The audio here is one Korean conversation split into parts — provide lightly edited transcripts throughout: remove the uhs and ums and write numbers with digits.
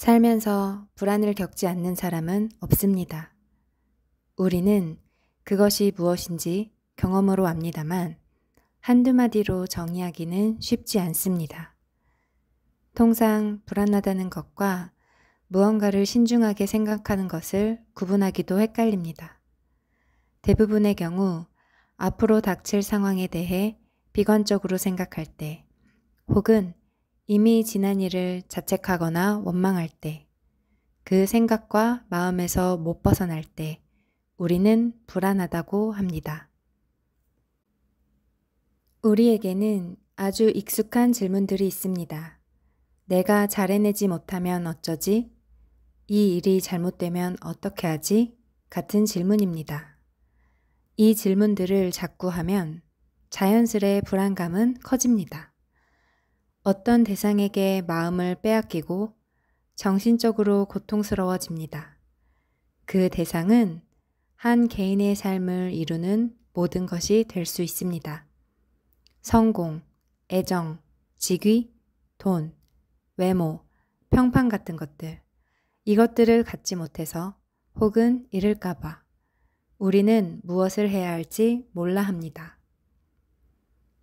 살면서 불안을 겪지 않는 사람은 없습니다. 우리는 그것이 무엇인지 경험으로 압니다만 한두 마디로 정의하기는 쉽지 않습니다. 통상 불안하다는 것과 무언가를 신중하게 생각하는 것을 구분하기도 헷갈립니다. 대부분의 경우 앞으로 닥칠 상황에 대해 비관적으로 생각할 때 혹은 이미 지난 일을 자책하거나 원망할 때, 그 생각과 마음에서 못 벗어날 때 우리는 불안하다고 합니다. 우리에게는 아주 익숙한 질문들이 있습니다. 내가 잘해내지 못하면 어쩌지? 이 일이 잘못되면 어떻게 하지? 같은 질문입니다. 이 질문들을 자꾸 하면 자연스레 불안감은 커집니다. 어떤 대상에게 마음을 빼앗기고 정신적으로 고통스러워집니다. 그 대상은 한 개인의 삶을 이루는 모든 것이 될 수 있습니다. 성공, 애정, 직위, 돈, 외모, 평판 같은 것들. 이것들을 갖지 못해서 혹은 잃을까봐 우리는 무엇을 해야 할지 몰라 합니다.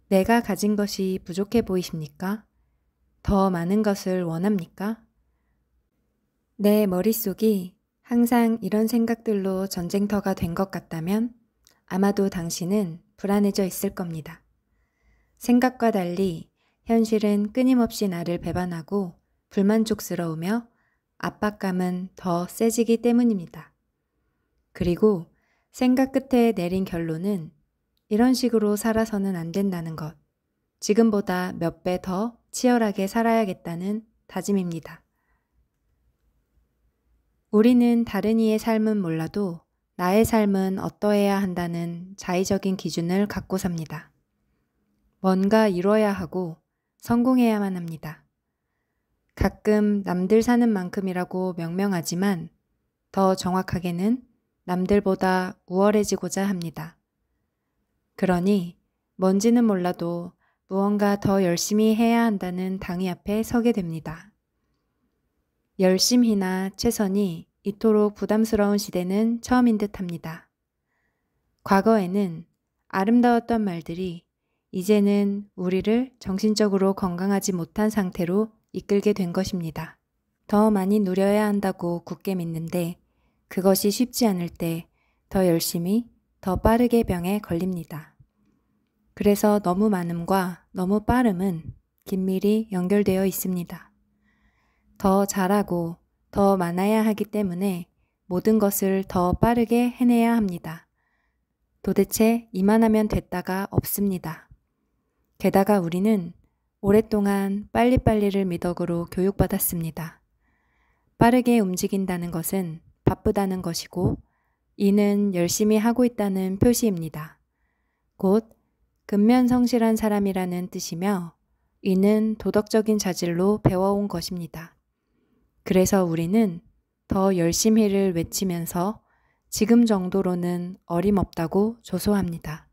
내가 가진 것이 부족해 보이십니까? 더 많은 것을 원합니까? 내 머릿속이 항상 이런 생각들로 전쟁터가 된 것 같다면 아마도 당신은 불안해져 있을 겁니다. 생각과 달리 현실은 끊임없이 나를 배반하고 불만족스러우며 압박감은 더 세지기 때문입니다. 그리고 생각 끝에 내린 결론은 이런 식으로 살아서는 안 된다는 것, 지금보다 몇 배 더 치열하게 살아야겠다는 다짐입니다. 우리는 다른 이의 삶은 몰라도 나의 삶은 어떠해야 한다는 자의적인 기준을 갖고 삽니다. 뭔가 이뤄야 하고 성공해야만 합니다. 가끔 남들 사는 만큼이라고 명명하지만 더 정확하게는 남들보다 우월해지고자 합니다. 그러니 뭔지는 몰라도 무언가 더 열심히 해야 한다는 당위 앞에 서게 됩니다. 열심히나 최선이 이토록 부담스러운 시대는 처음인 듯 합니다. 과거에는 아름다웠던 말들이 이제는 우리를 정신적으로 건강하지 못한 상태로 이끌게 된 것입니다. 더 많이 누려야 한다고 굳게 믿는데 그것이 쉽지 않을 때 더 열심히, 더 빠르게 병에 걸립니다. 그래서 너무 많음과 너무 빠름은 긴밀히 연결되어 있습니다. 더 잘하고 더 많아야 하기 때문에 모든 것을 더 빠르게 해내야 합니다. 도대체 이만하면 됐다가 없습니다. 게다가 우리는 오랫동안 빨리빨리를 미덕으로 교육받았습니다. 빠르게 움직인다는 것은 바쁘다는 것이고 이는 열심히 하고 있다는 표시입니다. 곧 근면성실한 사람이라는 뜻이며 이는 도덕적인 자질로 배워온 것입니다. 그래서 우리는 더 열심히를 외치면서 지금 정도로는 어림없다고 조소합니다.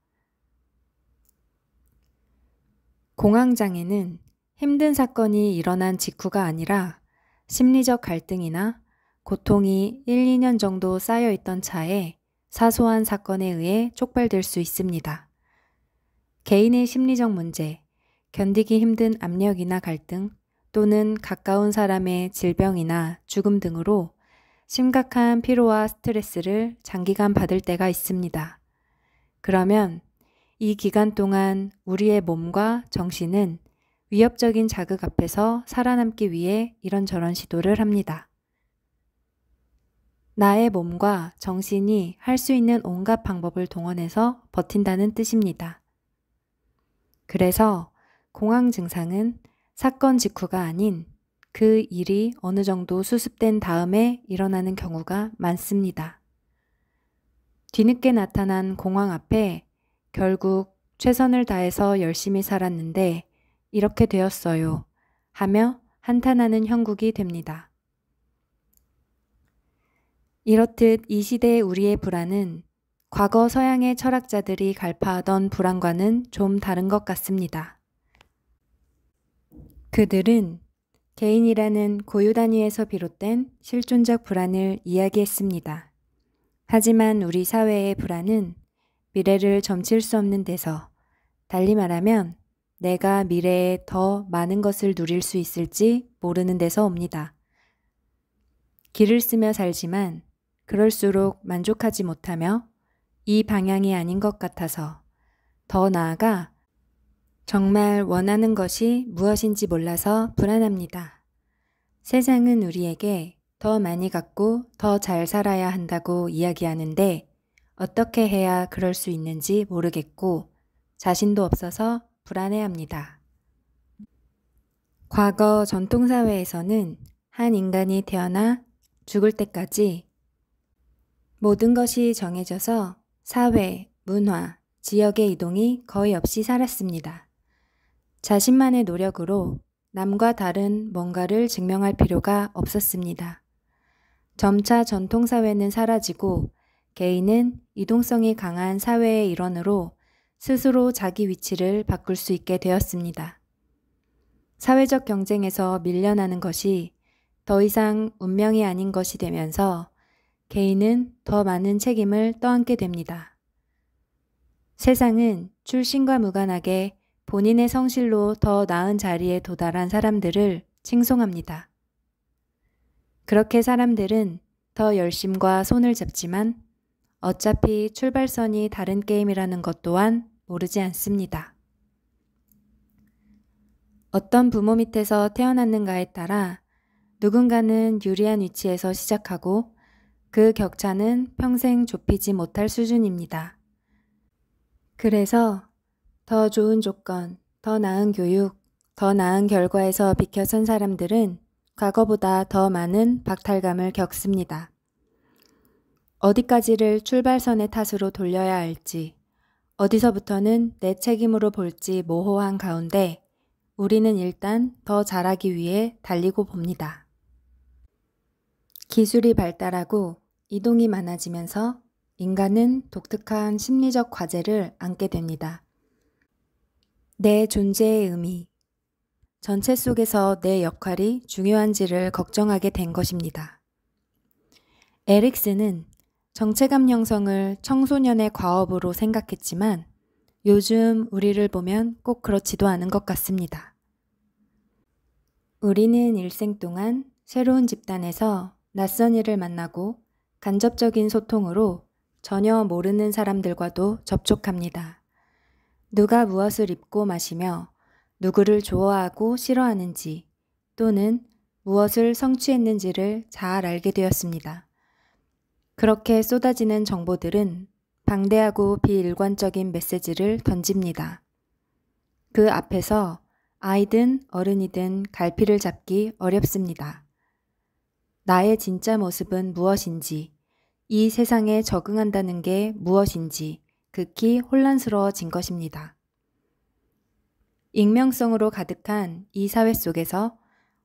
공황장애는 힘든 사건이 일어난 직후가 아니라 심리적 갈등이나 고통이 1, 2년 정도 쌓여있던 차에 사소한 사건에 의해 촉발될 수 있습니다. 개인의 심리적 문제, 견디기 힘든 압력이나 갈등 또는 가까운 사람의 질병이나 죽음 등으로 심각한 피로와 스트레스를 장기간 받을 때가 있습니다. 그러면 이 기간 동안 우리의 몸과 정신은 위협적인 자극 앞에서 살아남기 위해 이런저런 시도를 합니다. 나의 몸과 정신이 할 수 있는 온갖 방법을 동원해서 버틴다는 뜻입니다. 그래서 공황 증상은 사건 직후가 아닌 그 일이 어느 정도 수습된 다음에 일어나는 경우가 많습니다. 뒤늦게 나타난 공황 앞에 결국 최선을 다해서 열심히 살았는데 이렇게 되었어요 하며 한탄하는 형국이 됩니다. 이렇듯 이 시대의 우리의 불안은 과거 서양의 철학자들이 갈파하던 불안과는 좀 다른 것 같습니다. 그들은 개인이라는 고유 단위에서 비롯된 실존적 불안을 이야기했습니다. 하지만 우리 사회의 불안은 미래를 점칠 수 없는 데서, 달리 말하면 내가 미래에 더 많은 것을 누릴 수 있을지 모르는 데서 옵니다. 길을 쓰며 살지만 그럴수록 만족하지 못하며 이 방향이 아닌 것 같아서, 더 나아가 정말 원하는 것이 무엇인지 몰라서 불안합니다. 세상은 우리에게 더 많이 갖고 더 잘 살아야 한다고 이야기하는데 어떻게 해야 그럴 수 있는지 모르겠고 자신도 없어서 불안해합니다. 과거 전통사회에서는 한 인간이 태어나 죽을 때까지 모든 것이 정해져서 사회, 문화, 지역의 이동이 거의 없이 살았습니다. 자신만의 노력으로 남과 다른 뭔가를 증명할 필요가 없었습니다. 점차 전통사회는 사라지고 개인은 이동성이 강한 사회의 일원으로 스스로 자기 위치를 바꿀 수 있게 되었습니다. 사회적 경쟁에서 밀려나는 것이 더 이상 운명이 아닌 것이 되면서 개인은 더 많은 책임을 떠안게 됩니다. 세상은 출신과 무관하게 본인의 성실로 더 나은 자리에 도달한 사람들을 칭송합니다. 그렇게 사람들은 더 열심과 손을 잡지만 어차피 출발선이 다른 게임이라는 것 또한 모르지 않습니다. 어떤 부모 밑에서 태어났는가에 따라 누군가는 유리한 위치에서 시작하고 그 격차는 평생 좁히지 못할 수준입니다. 그래서 더 좋은 조건, 더 나은 교육, 더 나은 결과에서 비켜선 사람들은 과거보다 더 많은 박탈감을 겪습니다. 어디까지를 출발선의 탓으로 돌려야 할지, 어디서부터는 내 책임으로 볼지 모호한 가운데 우리는 일단 더 잘하기 위해 달리고 봅니다. 기술이 발달하고 이동이 많아지면서 인간은 독특한 심리적 과제를 안게 됩니다. 내 존재의 의미, 전체 속에서 내 역할이 중요한지를 걱정하게 된 것입니다. 에릭슨은 정체감 형성을 청소년의 과업으로 생각했지만 요즘 우리를 보면 꼭 그렇지도 않은 것 같습니다. 우리는 일생 동안 새로운 집단에서 낯선 이를 만나고 간접적인 소통으로 전혀 모르는 사람들과도 접촉합니다. 누가 무엇을 입고 마시며 누구를 좋아하고 싫어하는지 또는 무엇을 성취했는지를 잘 알게 되었습니다. 그렇게 쏟아지는 정보들은 방대하고 비일관적인 메시지를 던집니다. 그 앞에서 아이든 어른이든 갈피를 잡기 어렵습니다. 나의 진짜 모습은 무엇인지, 이 세상에 적응한다는 게 무엇인지 극히 혼란스러워진 것입니다. 익명성으로 가득한 이 사회 속에서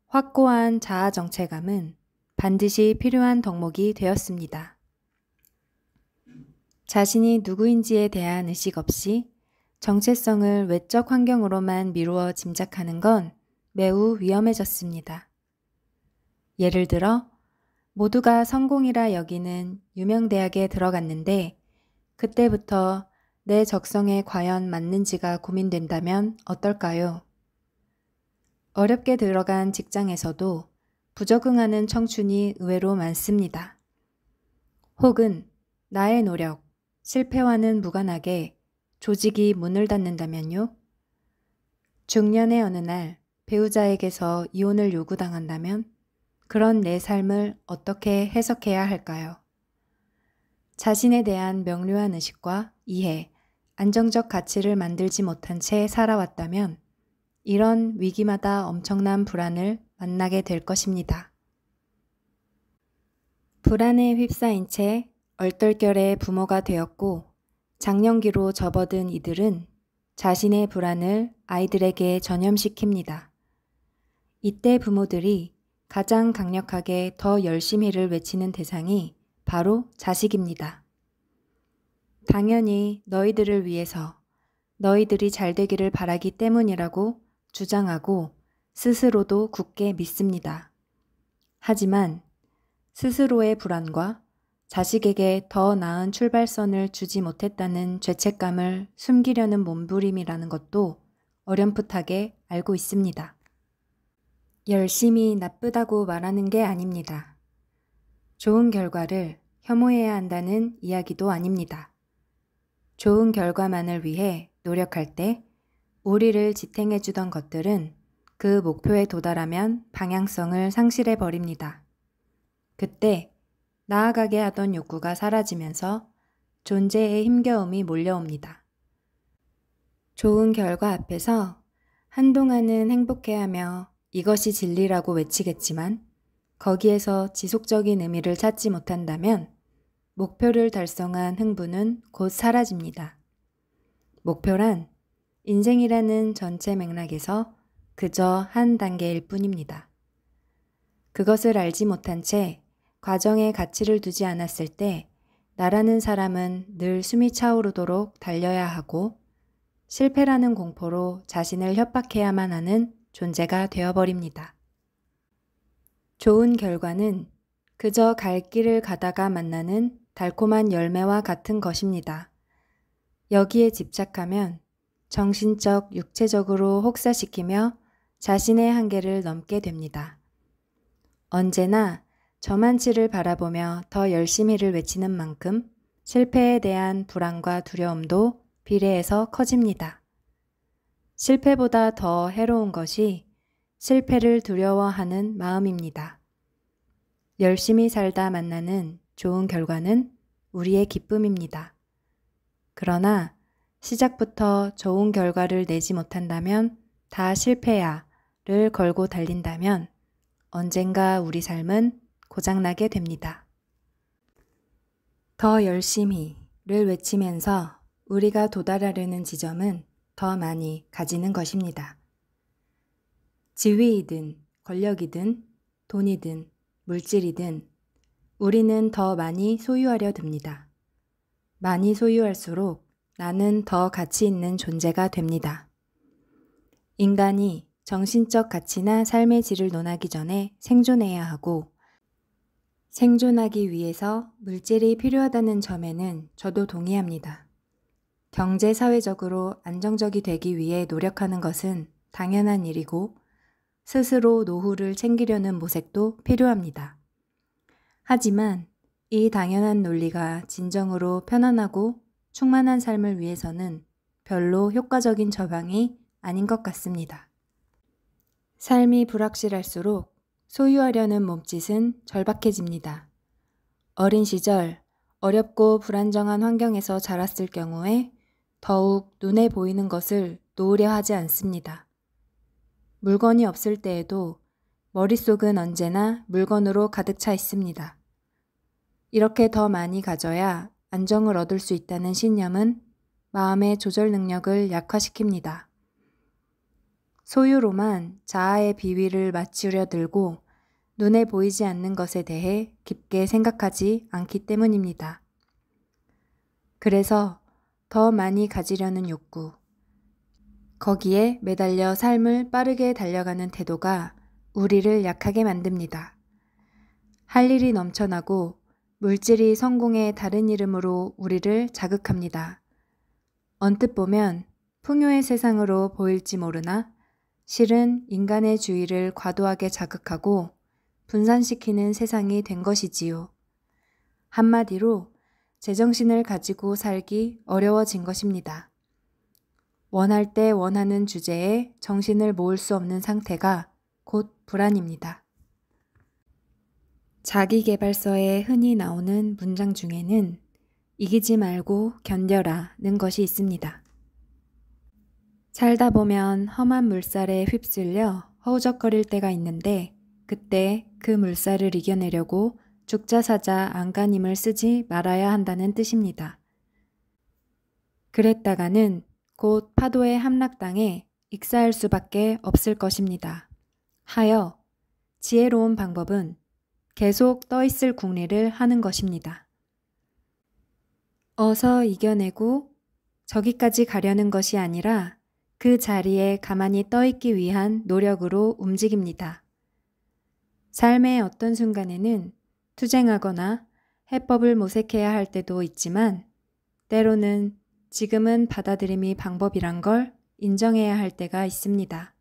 확고한 자아 정체감은 반드시 필요한 덕목이 되었습니다. 자신이 누구인지에 대한 의식 없이 정체성을 외적 환경으로만 미루어 짐작하는 건 매우 위험해졌습니다. 예를 들어 모두가 성공이라 여기는 유명 대학에 들어갔는데 그때부터 내 적성에 과연 맞는지가 고민된다면 어떨까요? 어렵게 들어간 직장에서도 부적응하는 청춘이 의외로 많습니다. 혹은 나의 노력, 실패와는 무관하게 조직이 문을 닫는다면요? 중년의 어느 날 배우자에게서 이혼을 요구당한다면 그런 내 삶을 어떻게 해석해야 할까요? 자신에 대한 명료한 의식과 이해, 안정적 가치를 만들지 못한 채 살아왔다면 이런 위기마다 엄청난 불안을 만나게 될 것입니다. 불안에 휩싸인 채 얼떨결에 부모가 되었고 장년기로 접어든 이들은 자신의 불안을 아이들에게 전염시킵니다. 이때 부모들이 가장 강력하게 더 열심히를 외치는 대상이 바로 자식입니다. 당연히 너희들을 위해서, 너희들이 잘 되기를 바라기 때문이라고 주장하고 스스로도 굳게 믿습니다. 하지만 스스로의 불안과 자식에게 더 나은 출발선을 주지 못했다는 죄책감을 숨기려는 몸부림이라는 것도 어렴풋하게 알고 있습니다. 열심히 나쁘다고 말하는 게 아닙니다. 좋은 결과를 혐오해야 한다는 이야기도 아닙니다. 좋은 결과만을 위해 노력할 때 우리를 지탱해주던 것들은 그 목표에 도달하면 방향성을 상실해 버립니다. 그때 나아가게 하던 욕구가 사라지면서 존재의 힘겨움이 몰려옵니다. 좋은 결과 앞에서 한동안은 행복해하며 이것이 진리라고 외치겠지만 거기에서 지속적인 의미를 찾지 못한다면 목표를 달성한 흥분은 곧 사라집니다. 목표란 인생이라는 전체 맥락에서 그저 한 단계일 뿐입니다. 그것을 알지 못한 채 과정에 가치를 두지 않았을 때 나라는 사람은 늘 숨이 차오르도록 달려야 하고 실패라는 공포로 자신을 협박해야만 하는 존재가 되어버립니다. 좋은 결과는 그저 갈 길을 가다가 만나는 달콤한 열매와 같은 것입니다. 여기에 집착하면 정신적, 육체적으로 혹사시키며 자신의 한계를 넘게 됩니다. 언제나 저만치를 바라보며 더 열심히를 외치는 만큼 실패에 대한 불안과 두려움도 비례해서 커집니다. 실패보다 더 해로운 것이 실패를 두려워하는 마음입니다. 열심히 살다 만나는 좋은 결과는 우리의 기쁨입니다. 그러나 시작부터 좋은 결과를 내지 못한다면 다 실패야를 걸고 달린다면 언젠가 우리 삶은 고장나게 됩니다. 더 열심히를 외치면서 우리가 도달하려는 지점은 더 많이 가지는 것입니다. 지위이든 권력이든 돈이든 물질이든 우리는 더 많이 소유하려 듭니다. 많이 소유할수록 나는 더 가치 있는 존재가 됩니다. 인간이 정신적 가치나 삶의 질을 논하기 전에 생존해야 하고 생존하기 위해서 물질이 필요하다는 점에는 저도 동의합니다. 경제 사회적으로 안정적이 되기 위해 노력하는 것은 당연한 일이고 스스로 노후를 챙기려는 모색도 필요합니다. 하지만 이 당연한 논리가 진정으로 편안하고 충만한 삶을 위해서는 별로 효과적인 처방이 아닌 것 같습니다. 삶이 불확실할수록 소유하려는 몸짓은 절박해집니다. 어린 시절 어렵고 불안정한 환경에서 자랐을 경우에 더욱 눈에 보이는 것을 놓으려 하지 않습니다. 물건이 없을 때에도 머릿속은 언제나 물건으로 가득 차 있습니다. 이렇게 더 많이 가져야 안정을 얻을 수 있다는 신념은 마음의 조절 능력을 약화시킵니다. 소유로만 자아의 비위를 맞추려 들고 눈에 보이지 않는 것에 대해 깊게 생각하지 않기 때문입니다. 그래서 더 많이 가지려는 욕구, 거기에 매달려 삶을 빠르게 달려가는 태도가 우리를 약하게 만듭니다. 할 일이 넘쳐나고 물질이 성공의 다른 이름으로 우리를 자극합니다. 언뜻 보면 풍요의 세상으로 보일지 모르나 실은 인간의 주의를 과도하게 자극하고 분산시키는 세상이 된 것이지요. 한마디로 제정신을 가지고 살기 어려워진 것입니다. 원할 때 원하는 주제에 정신을 모을 수 없는 상태가 곧 불안입니다. 자기계발서에 흔히 나오는 문장 중에는 이기지 말고 견뎌라는 것이 있습니다. 살다 보면 험한 물살에 휩쓸려 허우적거릴 때가 있는데 그때 그 물살을 이겨내려고 죽자사자 안간힘을 쓰지 말아야 한다는 뜻입니다. 그랬다가는 곧 파도에 함락당해 익사할 수밖에 없을 것입니다. 하여 지혜로운 방법은 계속 떠있을 궁리를 하는 것입니다. 어서 이겨내고 저기까지 가려는 것이 아니라 그 자리에 가만히 떠 있기 위한 노력으로 움직입니다. 삶의 어떤 순간에는 투쟁하거나 해법을 모색해야 할 때도 있지만 때로는 지금은 받아들임이 방법이란 걸 인정해야 할 때가 있습니다.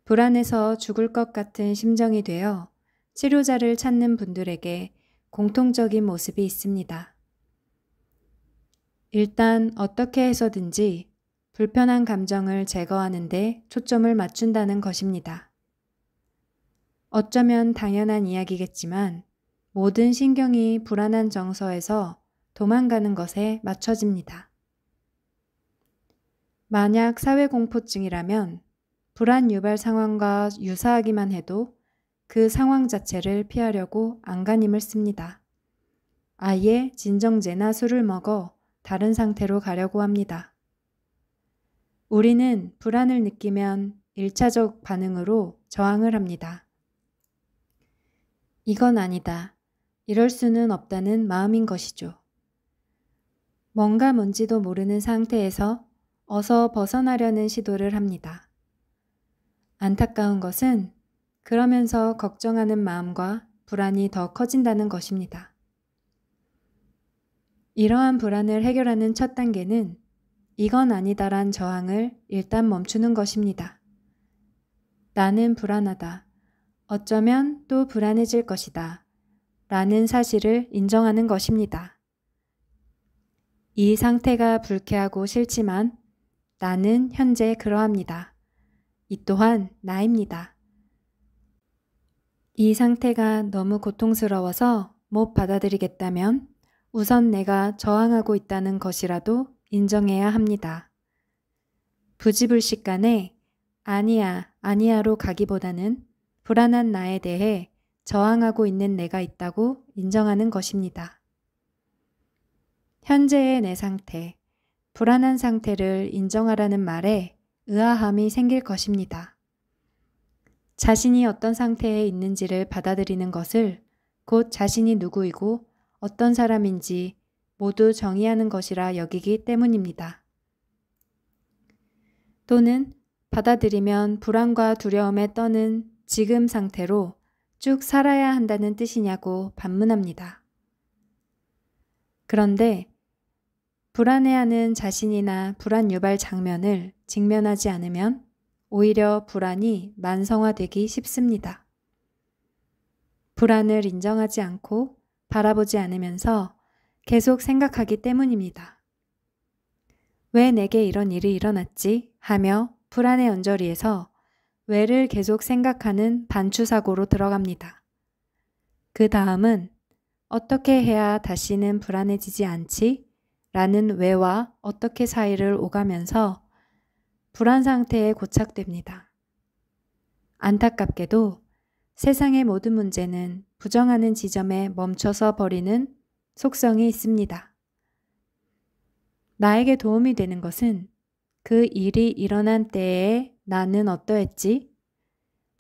불안해서 죽을 것 같은 심정이 되어 치료자를 찾는 분들에게 공통적인 모습이 있습니다. 일단 어떻게 해서든지 불편한 감정을 제거하는 데 초점을 맞춘다는 것입니다. 어쩌면 당연한 이야기겠지만 모든 신경이 불안한 정서에서 도망가는 것에 맞춰집니다. 만약 사회공포증이라면 불안 유발 상황과 유사하기만 해도 그 상황 자체를 피하려고 안간힘을 씁니다. 아예 진정제나 술을 먹어 다른 상태로 가려고 합니다. 우리는 불안을 느끼면 1차적 반응으로 저항을 합니다. 이건 아니다. 이럴 수는 없다는 마음인 것이죠. 뭔지도 모르는 상태에서 어서 벗어나려는 시도를 합니다. 안타까운 것은 그러면서 걱정하는 마음과 불안이 더 커진다는 것입니다. 이러한 불안을 해결하는 첫 단계는 이건 아니다란 저항을 일단 멈추는 것입니다. 나는 불안하다. 어쩌면 또 불안해질 것이다. 라는 사실을 인정하는 것입니다. 이 상태가 불쾌하고 싫지만 나는 현재 그러합니다. 이 또한 나입니다. 이 상태가 너무 고통스러워서 못 받아들이겠다면 우선 내가 저항하고 있다는 것이라도 인정해야 합니다. 부지불식간에 아니야, 아니야로 가기보다는 불안한 나에 대해 저항하고 있는 내가 있다고 인정하는 것입니다. 현재의 내 상태, 불안한 상태를 인정하라는 말에 의아함이 생길 것입니다. 자신이 어떤 상태에 있는지를 받아들이는 것을 곧 자신이 누구이고 어떤 사람인지 모두 정의하는 것이라 여기기 때문입니다. 또는 받아들이면 불안과 두려움에 떠는 지금 상태로 쭉 살아야 한다는 뜻이냐고 반문합니다. 그런데 불안해하는 자신이나 불안 유발 장면을 직면하지 않으면 오히려 불안이 만성화되기 쉽습니다. 불안을 인정하지 않고 바라보지 않으면서 계속 생각하기 때문입니다. 왜 내게 이런 일이 일어났지? 하며 불안의 언저리에서 왜를 계속 생각하는 반추사고로 들어갑니다. 그 다음은 어떻게 해야 다시는 불안해지지 않지? 라는 왜와 어떻게 사이를 오가면서 불안 상태에 고착됩니다. 안타깝게도 세상의 모든 문제는 부정하는 지점에 멈춰서 버리는 속성이 있습니다. 나에게 도움이 되는 것은 그 일이 일어난 때에 나는 어떠했지?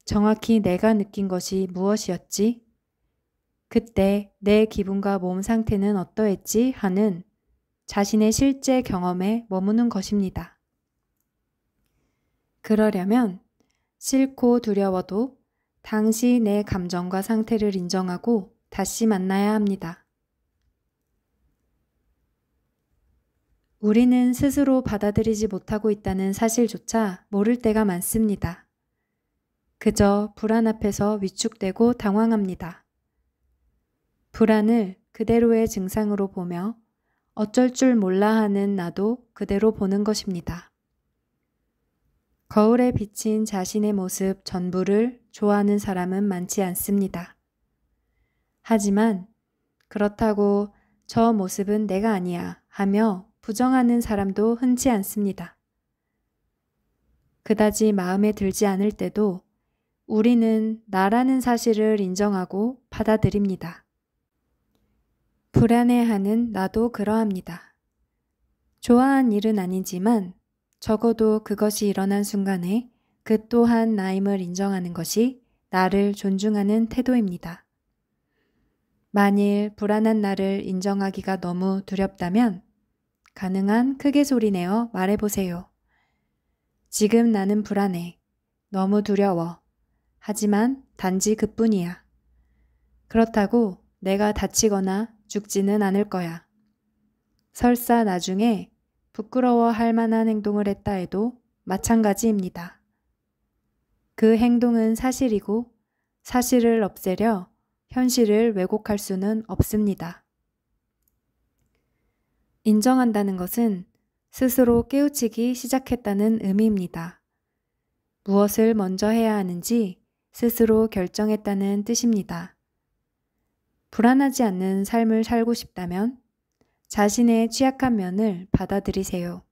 정확히 내가 느낀 것이 무엇이었지? 그때 내 기분과 몸 상태는 어떠했지? 하는 자신의 실제 경험에 머무는 것입니다. 그러려면 싫고 두려워도 당시 내 감정과 상태를 인정하고 다시 만나야 합니다. 우리는 스스로 받아들이지 못하고 있다는 사실조차 모를 때가 많습니다. 그저 불안 앞에서 위축되고 당황합니다. 불안을 그대로의 증상으로 보며 어쩔 줄 몰라 하는 나도 그대로 보는 것입니다. 거울에 비친 자신의 모습 전부를 좋아하는 사람은 많지 않습니다. 하지만 그렇다고 저 모습은 내가 아니야 하며 부정하는 사람도 흔치 않습니다. 그다지 마음에 들지 않을 때도 우리는 나라는 사실을 인정하고 받아들입니다. 불안해하는 나도 그러합니다. 좋아한 일은 아니지만 적어도 그것이 일어난 순간에 그 또한 나임을 인정하는 것이 나를 존중하는 태도입니다. 만일 불안한 나를 인정하기가 너무 두렵다면 가능한 크게 소리내어 말해보세요. 지금 나는 불안해. 너무 두려워. 하지만 단지 그뿐이야. 그렇다고 내가 다치거나 죽지는 않을 거야. 설사 나중에 부끄러워할 만한 행동을 했다 해도 마찬가지입니다. 그 행동은 사실이고 사실을 없애려 현실을 왜곡할 수는 없습니다. 인정한다는 것은 스스로 깨우치기 시작했다는 의미입니다. 무엇을 먼저 해야 하는지 스스로 결정했다는 뜻입니다. 불안하지 않는 삶을 살고 싶다면 자신의 취약한 면을 받아들이세요.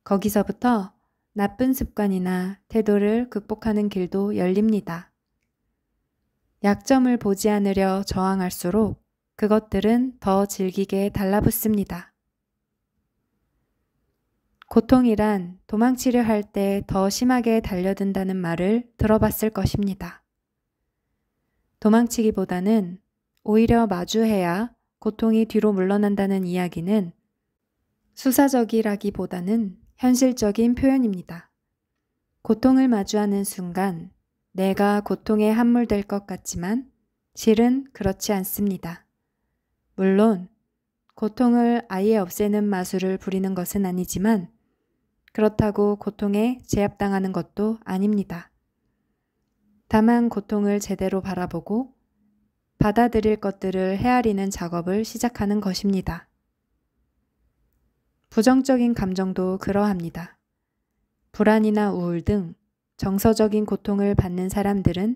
거기서부터 나쁜 습관이나 태도를 극복하는 길도 열립니다. 약점을 보지 않으려 저항할수록 그것들은 더 질기게 달라붙습니다. 고통이란 도망치려 할 때 더 심하게 달려든다는 말을 들어봤을 것입니다. 도망치기보다는 오히려 마주해야 고통이 뒤로 물러난다는 이야기는 수사적이라기보다는 현실적인 표현입니다. 고통을 마주하는 순간 내가 고통에 함몰될 것 같지만 실은 그렇지 않습니다. 물론 고통을 아예 없애는 마술을 부리는 것은 아니지만 그렇다고 고통에 제압당하는 것도 아닙니다. 다만 고통을 제대로 바라보고 받아들일 것들을 헤아리는 작업을 시작하는 것입니다. 부정적인 감정도 그러합니다. 불안이나 우울 등 정서적인 고통을 받는 사람들은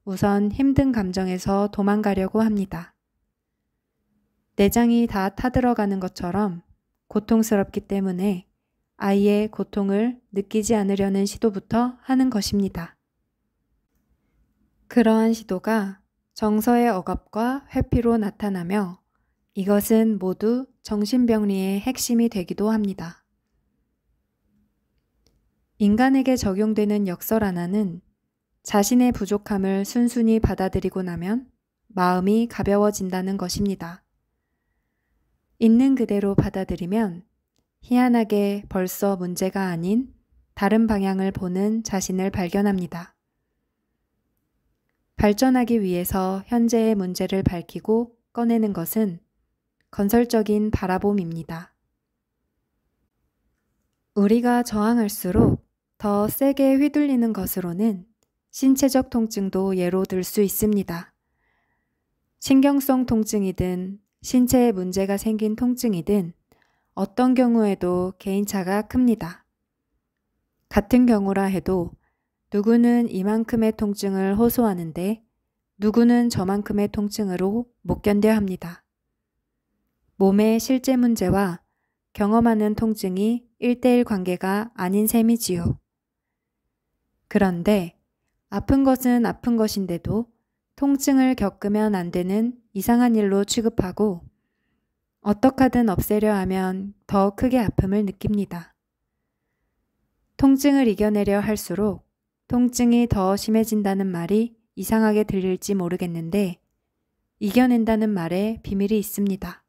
우선 힘든 감정에서 도망가려고 합니다. 내장이 다 타들어가는 것처럼 고통스럽기 때문에 아예 고통을 느끼지 않으려는 시도부터 하는 것입니다. 그러한 시도가 정서의 억압과 회피로 나타나며 이것은 모두 정신병리의 핵심이 되기도 합니다. 인간에게 적용되는 역설 하나는 자신의 부족함을 순순히 받아들이고 나면 마음이 가벼워진다는 것입니다. 있는 그대로 받아들이면 희한하게 벌써 문제가 아닌 다른 방향을 보는 자신을 발견합니다. 발전하기 위해서 현재의 문제를 밝히고 꺼내는 것은 건설적인 바라봄입니다. 우리가 저항할수록 더 세게 휘둘리는 것으로는 신체적 통증도 예로 들 수 있습니다. 신경성 통증이든 신체에 문제가 생긴 통증이든 어떤 경우에도 개인차가 큽니다. 같은 경우라 해도 누구는 이만큼의 통증을 호소하는데 누구는 저만큼의 통증으로 못 견뎌 합니다. 몸의 실제 문제와 경험하는 통증이 1:1 관계가 아닌 셈이지요. 그런데 아픈 것은 아픈 것인데도 통증을 겪으면 안 되는 이상한 일로 취급하고 어떡하든 없애려 하면 더 크게 아픔을 느낍니다. 통증을 이겨내려 할수록 통증이 더 심해진다는 말이 이상하게 들릴지 모르겠는데 이겨낸다는 말에 비밀이 있습니다.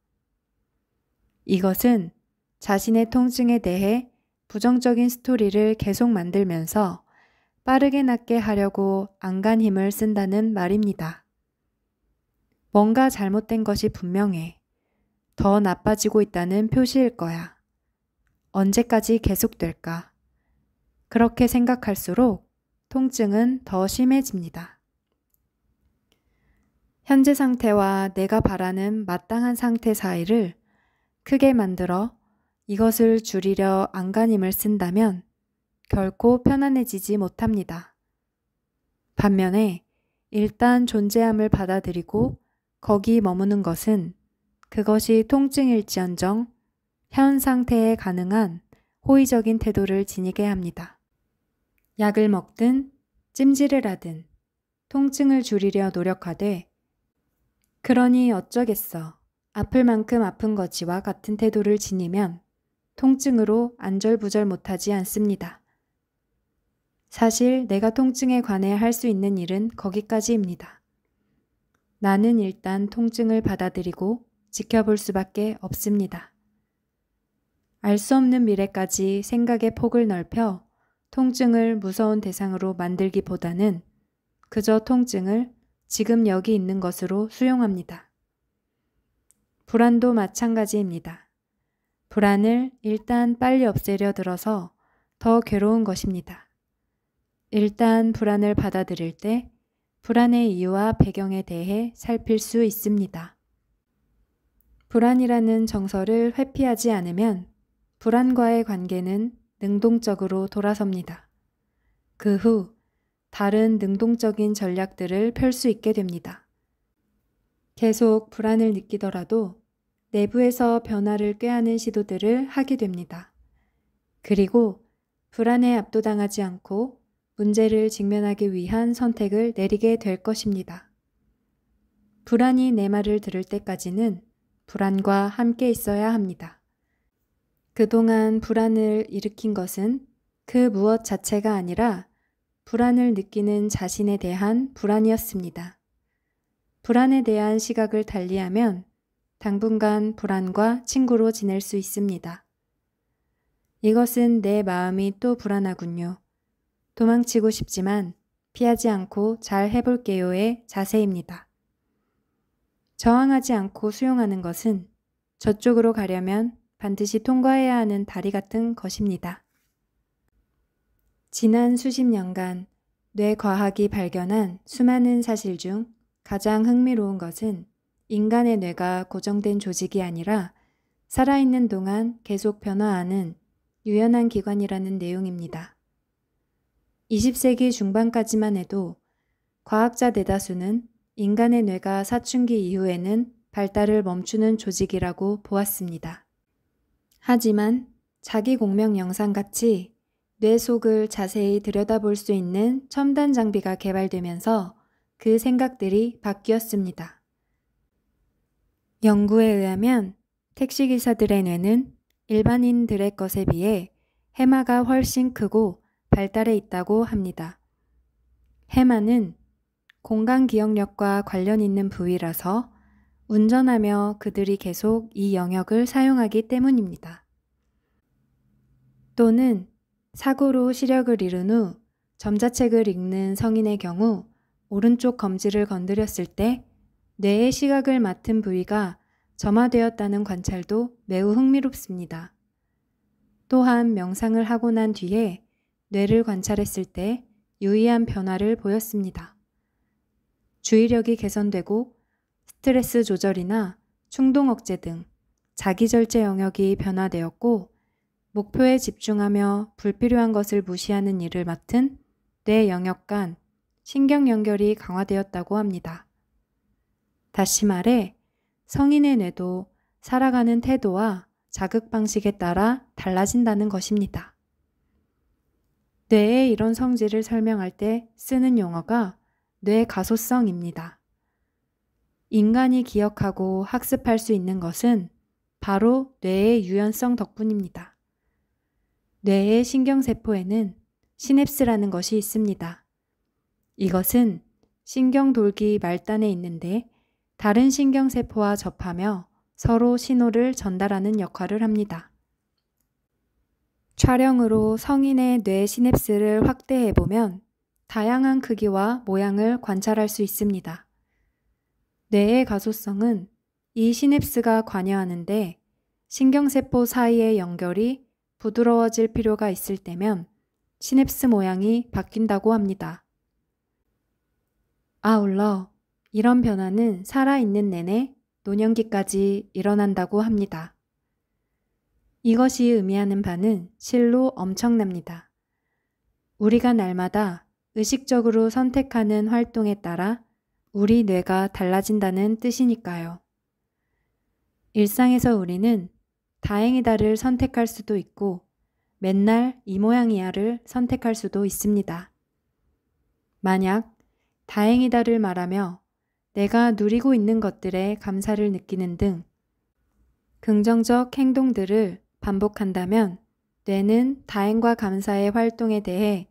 이것은 자신의 통증에 대해 부정적인 스토리를 계속 만들면서 빠르게 낫게 하려고 안간 힘을 쓴다는 말입니다. 뭔가 잘못된 것이 분명해. 더 나빠지고 있다는 표시일 거야. 언제까지 계속될까? 그렇게 생각할수록 통증은 더 심해집니다. 현재 상태와 내가 바라는 마땅한 상태 사이를 크게 만들어 이것을 줄이려 안간힘을 쓴다면 결코 편안해지지 못합니다. 반면에 일단 존재함을 받아들이고 거기 머무는 것은 그것이 통증일지언정 현 상태에 가능한 호의적인 태도를 지니게 합니다. 약을 먹든 찜질을 하든 통증을 줄이려 노력하되 그러니 어쩌겠어. 아플 만큼 아픈 거지와 같은 태도를 지니면 통증으로 안절부절 못하지 않습니다. 사실 내가 통증에 관해 할 수 있는 일은 거기까지입니다. 나는 일단 통증을 받아들이고 지켜볼 수밖에 없습니다. 알 수 없는 미래까지 생각의 폭을 넓혀 통증을 무서운 대상으로 만들기보다는 그저 통증을 지금 여기 있는 것으로 수용합니다. 불안도 마찬가지입니다. 불안을 일단 빨리 없애려 들어서 더 괴로운 것입니다. 일단 불안을 받아들일 때 불안의 이유와 배경에 대해 살필 수 있습니다. 불안이라는 정서를 회피하지 않으면 불안과의 관계는 능동적으로 돌아섭니다. 그 후 다른 능동적인 전략들을 펼 수 있게 됩니다. 계속 불안을 느끼더라도 내부에서 변화를 꾀하는 시도들을 하게 됩니다. 그리고 불안에 압도당하지 않고 문제를 직면하기 위한 선택을 내리게 될 것입니다. 불안이 내 말을 들을 때까지는 불안과 함께 있어야 합니다. 그동안 불안을 일으킨 것은 그 무엇 자체가 아니라 불안을 느끼는 자신에 대한 불안이었습니다. 불안에 대한 시각을 달리하면 당분간 불안과 친구로 지낼 수 있습니다. 이것은 내 마음이 또 불안하군요. 도망치고 싶지만 피하지 않고 잘 해볼게요의 자세입니다. 저항하지 않고 수용하는 것은 저쪽으로 가려면 반드시 통과해야 하는 다리 같은 것입니다. 지난 수십 년간 뇌과학이 발견한 수많은 사실 중 가장 흥미로운 것은 인간의 뇌가 고정된 조직이 아니라 살아있는 동안 계속 변화하는 유연한 기관이라는 내용입니다. 20세기 중반까지만 해도 과학자 대다수는 인간의 뇌가 사춘기 이후에는 발달을 멈추는 조직이라고 보았습니다. 하지만 자기 공명 영상같이 뇌 속을 자세히 들여다볼 수 있는 첨단 장비가 개발되면서 그 생각들이 바뀌었습니다. 연구에 의하면 택시기사들의 뇌는 일반인들의 것에 비해 해마가 훨씬 크고 발달해 있다고 합니다. 해마는 공간 기억력과 관련 있는 부위라서 운전하며 그들이 계속 이 영역을 사용하기 때문입니다. 또는 사고로 시력을 잃은 후 점자책을 읽는 성인의 경우 오른쪽 검지를 건드렸을 때 뇌의 시각을 맡은 부위가 점화되었다는 관찰도 매우 흥미롭습니다. 또한 명상을 하고 난 뒤에 뇌를 관찰했을 때 유의한 변화를 보였습니다. 주의력이 개선되고 스트레스 조절이나 충동 억제 등 자기절제 영역이 변화되었고 목표에 집중하며 불필요한 것을 무시하는 일을 맡은 뇌 영역 간 신경 연결이 강화되었다고 합니다. 다시 말해 성인의 뇌도 살아가는 태도와 자극 방식에 따라 달라진다는 것입니다. 뇌의 이런 성질을 설명할 때 쓰는 용어가 뇌 가소성입니다. 인간이 기억하고 학습할 수 있는 것은 바로 뇌의 유연성 덕분입니다. 뇌의 신경세포에는 시냅스라는 것이 있습니다. 이것은 신경돌기 말단에 있는데 다른 신경세포와 접하며 서로 신호를 전달하는 역할을 합니다. 촬영으로 성인의 뇌 시냅스를 확대해보면 다양한 크기와 모양을 관찰할 수 있습니다. 뇌의 가소성은 이 시냅스가 관여하는데 신경세포 사이의 연결이 부드러워질 필요가 있을 때면 시냅스 모양이 바뀐다고 합니다. 아울러 이런 변화는 살아있는 내내 노년기까지 일어난다고 합니다. 이것이 의미하는 바는 실로 엄청납니다. 우리가 날마다 의식적으로 선택하는 활동에 따라 우리 뇌가 달라진다는 뜻이니까요. 일상에서 우리는 다행이다를 선택할 수도 있고 맨날 이 모양이야를 선택할 수도 있습니다. 만약 다행이다를 말하며 내가 누리고 있는 것들에 감사를 느끼는 등 긍정적 행동들을 반복한다면 뇌는 다행과 감사의 활동에 대해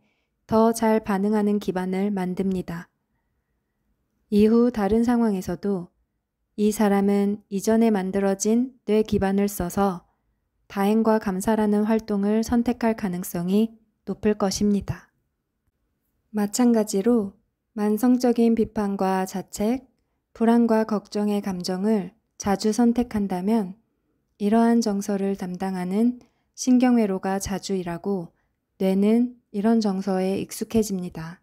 더 잘 반응하는 기반을 만듭니다. 이후 다른 상황에서도 이 사람은 이전에 만들어진 뇌 기반을 써서 다행과 감사라는 활동을 선택할 가능성이 높을 것입니다. 마찬가지로 만성적인 비판과 자책, 불안과 걱정의 감정을 자주 선택한다면 이러한 정서를 담당하는 신경회로가 자주 일하고 뇌는 이런 정서에 익숙해집니다.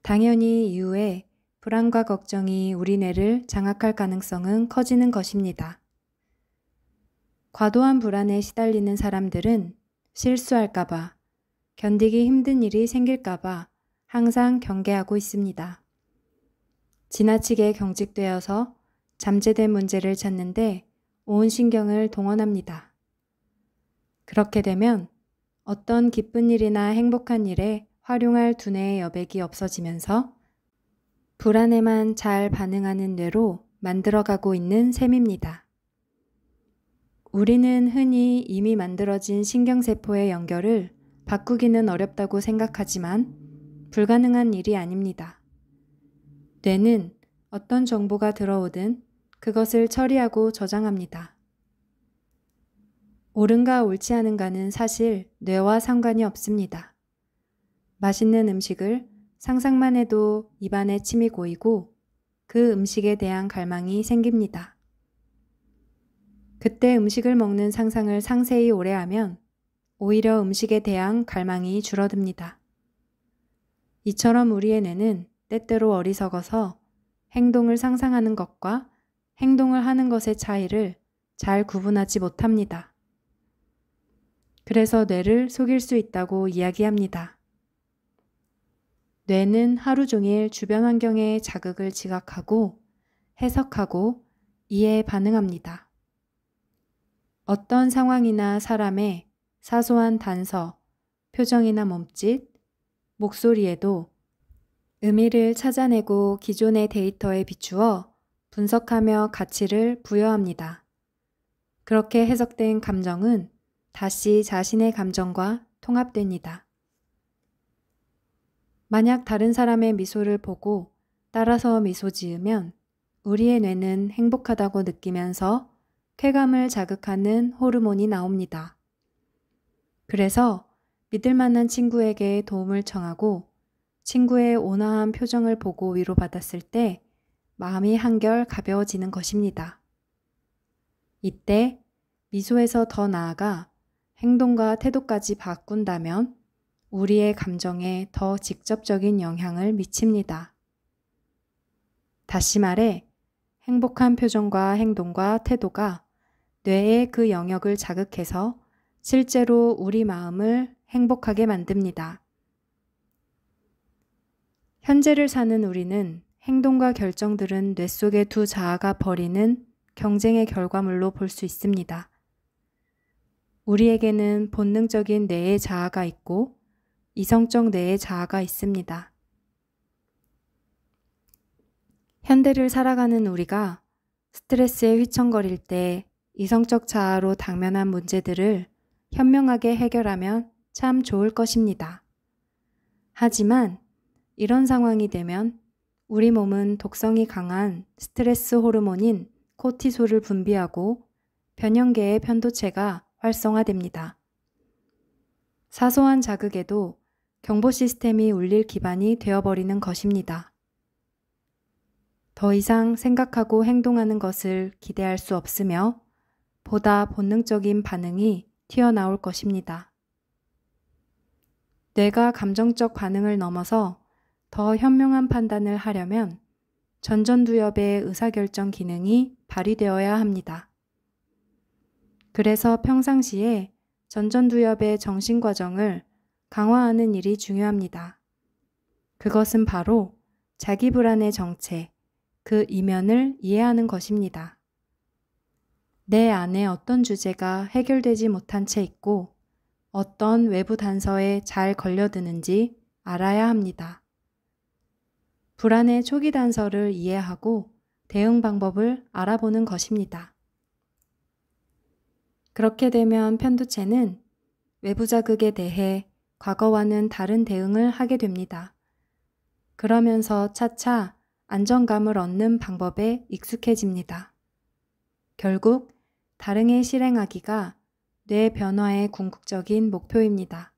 당연히 이후에 불안과 걱정이 우리 뇌를 장악할 가능성은 커지는 것입니다. 과도한 불안에 시달리는 사람들은 실수할까봐, 견디기 힘든 일이 생길까봐 항상 경계하고 있습니다. 지나치게 경직되어서 잠재된 문제를 찾는데 온 신경을 동원합니다. 그렇게 되면 어떤 기쁜 일이나 행복한 일에 활용할 두뇌의 여백이 없어지면서 불안에만 잘 반응하는 뇌로 만들어가고 있는 셈입니다. 우리는 흔히 이미 만들어진 신경세포의 연결을 바꾸기는 어렵다고 생각하지만 불가능한 일이 아닙니다. 뇌는 어떤 정보가 들어오든 그것을 처리하고 저장합니다. 옳은가 옳지 않은가는 사실 뇌와 상관이 없습니다. 맛있는 음식을 상상만 해도 입안에 침이 고이고 그 음식에 대한 갈망이 생깁니다. 그때 음식을 먹는 상상을 상세히 오래 하면 오히려 음식에 대한 갈망이 줄어듭니다. 이처럼 우리의 뇌는 때때로 어리석어서 행동을 상상하는 것과 행동을 하는 것의 차이를 잘 구분하지 못합니다. 그래서 뇌를 속일 수 있다고 이야기합니다. 뇌는 하루 종일 주변 환경의 자극을 지각하고 해석하고 이해에 반응합니다. 어떤 상황이나 사람의 사소한 단서, 표정이나 몸짓, 목소리에도 의미를 찾아내고 기존의 데이터에 비추어 분석하며 가치를 부여합니다. 그렇게 해석된 감정은 다시 자신의 감정과 통합됩니다. 만약 다른 사람의 미소를 보고 따라서 미소 지으면 우리의 뇌는 행복하다고 느끼면서 쾌감을 자극하는 호르몬이 나옵니다. 그래서 믿을 만한 친구에게 도움을 청하고 친구의 온화한 표정을 보고 위로받았을 때 마음이 한결 가벼워지는 것입니다. 이때 미소에서 더 나아가 행동과 태도까지 바꾼다면 우리의 감정에 더 직접적인 영향을 미칩니다. 다시 말해 행복한 표정과 행동과 태도가 뇌의 그 영역을 자극해서 실제로 우리 마음을 행복하게 만듭니다. 현재를 사는 우리는 행동과 결정들은 뇌 속의 두 자아가 벌이는 경쟁의 결과물로 볼 수 있습니다. 우리에게는 본능적인 뇌의 자아가 있고 이성적 뇌의 자아가 있습니다. 현대를 살아가는 우리가 스트레스에 휘청거릴 때 이성적 자아로 당면한 문제들을 현명하게 해결하면 참 좋을 것입니다. 하지만 이런 상황이 되면 우리 몸은 독성이 강한 스트레스 호르몬인 코티솔을 분비하고 변형계의 편도체가 활성화됩니다. 사소한 자극에도 경보 시스템이 울릴 기반이 되어버리는 것입니다. 더 이상 생각하고 행동하는 것을 기대할 수 없으며 보다 본능적인 반응이 튀어나올 것입니다. 뇌가 감정적 반응을 넘어서 더 현명한 판단을 하려면 전전두엽의 의사결정 기능이 발휘되어야 합니다. 그래서 평상시에 전전두엽의 정신과정을 강화하는 일이 중요합니다. 그것은 바로 자기 불안의 정체, 그 이면을 이해하는 것입니다. 내 안에 어떤 주제가 해결되지 못한 채 있고 어떤 외부 단서에 잘 걸려드는지 알아야 합니다. 불안의 초기 단서를 이해하고 대응 방법을 알아보는 것입니다. 그렇게 되면 편도체는 외부 자극에 대해 과거와는 다른 대응을 하게 됩니다. 그러면서 차차 안정감을 얻는 방법에 익숙해집니다. 결국 다릉에 실행하기가 뇌 변화의 궁극적인 목표입니다.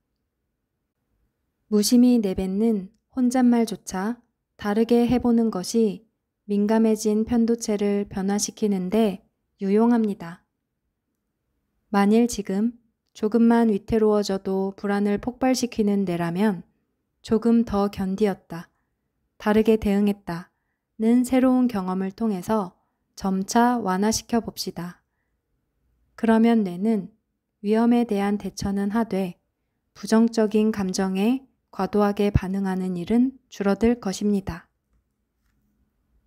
무심히 내뱉는 혼잣말조차 다르게 해보는 것이 민감해진 편도체를 변화시키는데 유용합니다. 만일 지금 조금만 위태로워져도 불안을 폭발시키는 내라면 조금 더 견디었다, 다르게 대응했다는 새로운 경험을 통해서 점차 완화시켜 봅시다. 그러면 뇌는 위험에 대한 대처는 하되 부정적인 감정에 과도하게 반응하는 일은 줄어들 것입니다.